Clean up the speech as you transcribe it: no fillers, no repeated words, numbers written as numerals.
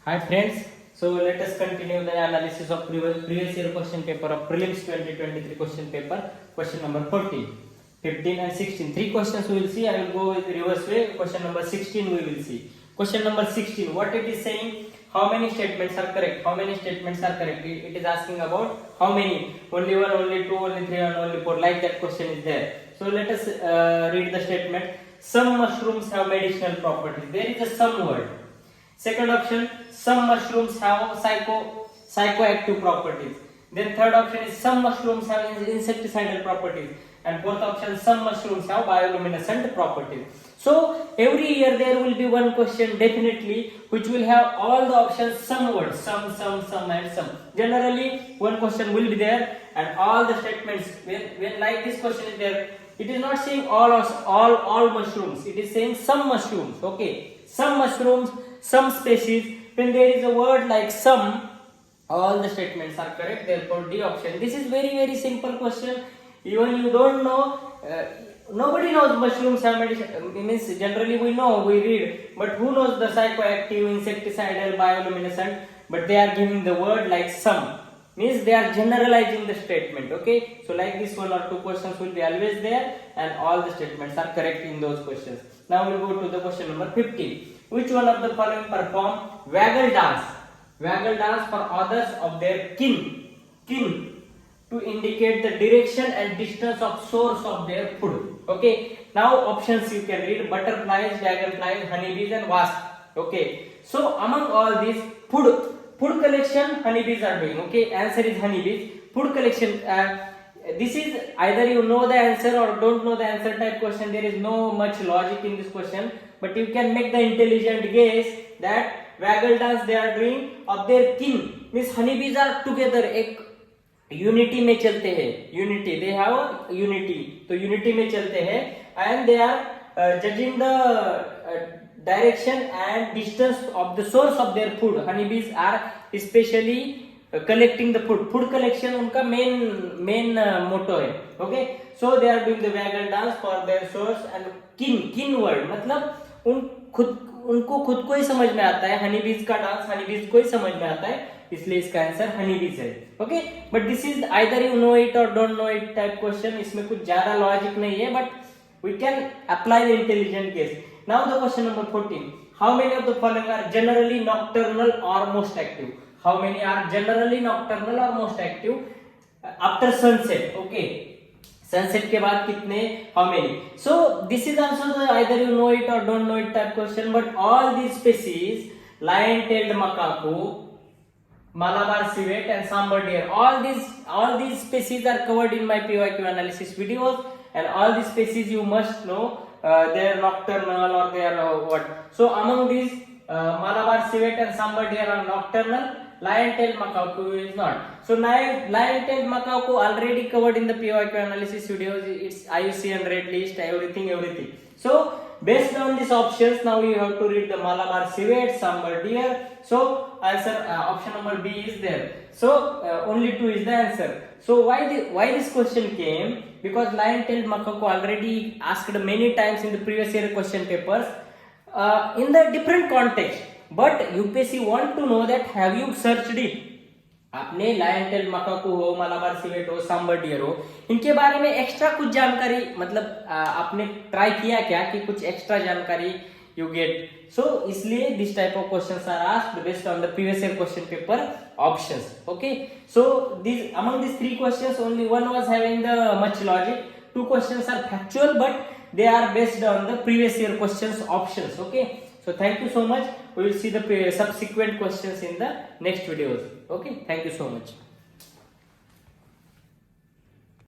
Hi friends, so let us continue the analysis of previous year question paper of prelims 2023 question paper, question number 14, 15 and 16. Three questions we will see. I will go with reverse way. Question number 16 we will see. Question number 16, what it is saying? How many statements are correct? How many statements are correct? It is asking about how many? Only one, only two, only three, and only four. Like that question is there. So let us read the statement. Some mushrooms have medicinal properties. There is a some word. Second option, some mushrooms have psychoactive properties. Then third option is some mushrooms have insecticidal properties. And fourth option, some mushrooms have bioluminescent properties. So every year there will be one question definitely which will have all the options, some words, some and some. Generally one question will be there and all the statements when like this question is there, it is not saying all mushrooms, it is saying some mushrooms. Okay, some mushrooms, some species. When there is a word like some, all the statements are correct, therefore D option. This is very simple question. Even you don't know, nobody knows mushrooms have medicine, means generally we know, we read, but who knows the psychoactive, insecticidal, bioluminescent, but they are giving the word like some, means they are generalizing the statement. Okay, so like this one or two questions will be always there and all the statements are correct in those questions. Now we'll go to the question number 15. Which one of the following perform waggle dance? Waggle dance for others of their kin to indicate the direction and distance of source of their food. Okay, now options you can read: butterflies, dragonflies, honeybees and wasps. Okay, so among all these, food collection honeybees are doing. Okay, answer is honeybees. Food collection, this is either you know the answer or don't know the answer type question. There is no much logic in this question, but you can make the intelligent guess that waggle dance they are doing of their kin, means honeybees are together, एक unity में चलते हैं, unity, they have unity, तो unity में चलते हैं and they are judging the direction and distance of the source of their food. Honeybees are specially collecting the food collection उनका main motto है. Okay, so they are doing the waggle dance for their source and kin word, मतलब उनको खुद को ही समझ में आता है. हनीबीज का डांस हनीबीज को ही समझ में आता है, इसलिए इसका आंसर हनीबीज है. Okay, but this is either you know it or don't know it type question. इसमें कुछ ज्यादा लॉजिक नहीं है, but we can apply the intelligent guess. Now the question number 14. How many of the following are generally nocturnal or most active? How many are generally nocturnal or most active after sunset? Okay, sunset के बाद कितने, how many? So this is also either you know it or don't know it type question, but all these species, lion tailed macaque, Malabar civet and sambar deer, all these species are covered in my PYQ analysis videos, and all these species you must know they are nocturnal or they are what. So among these Malabar civet and sambar deer are nocturnal, lion-tailed macaque is not. So lion-tailed macaque already covered in the PYQ analysis videos. It's IUCN red list, everything. So based on these options, now you have to read the Malabar civet, sambar deer. So answer option number B is there. So only 2 is the answer. So why this question came? Because lion-tailed macaque already asked many times in the previous year question papers in the different context. But UPSC want to know that have you searched it? आपने lion tail macaque हो, Malabar civet हो, sambar dear हो, इनके बारे में extra कुछ जानकारी, मतलब आपने ट्राई किया क्या कि कुछ एक्स्ट्रा जानकारी you get? So इसलिए this type of questions are asked based on the previous year question paper options. Okay, so these among these 3 questions only one was having the much logic. 2 questions are factual, but they are based on the previous year questions options. Okay, so thank you so much. We will see the subsequent questions in the next videos. Okay, thank you so much.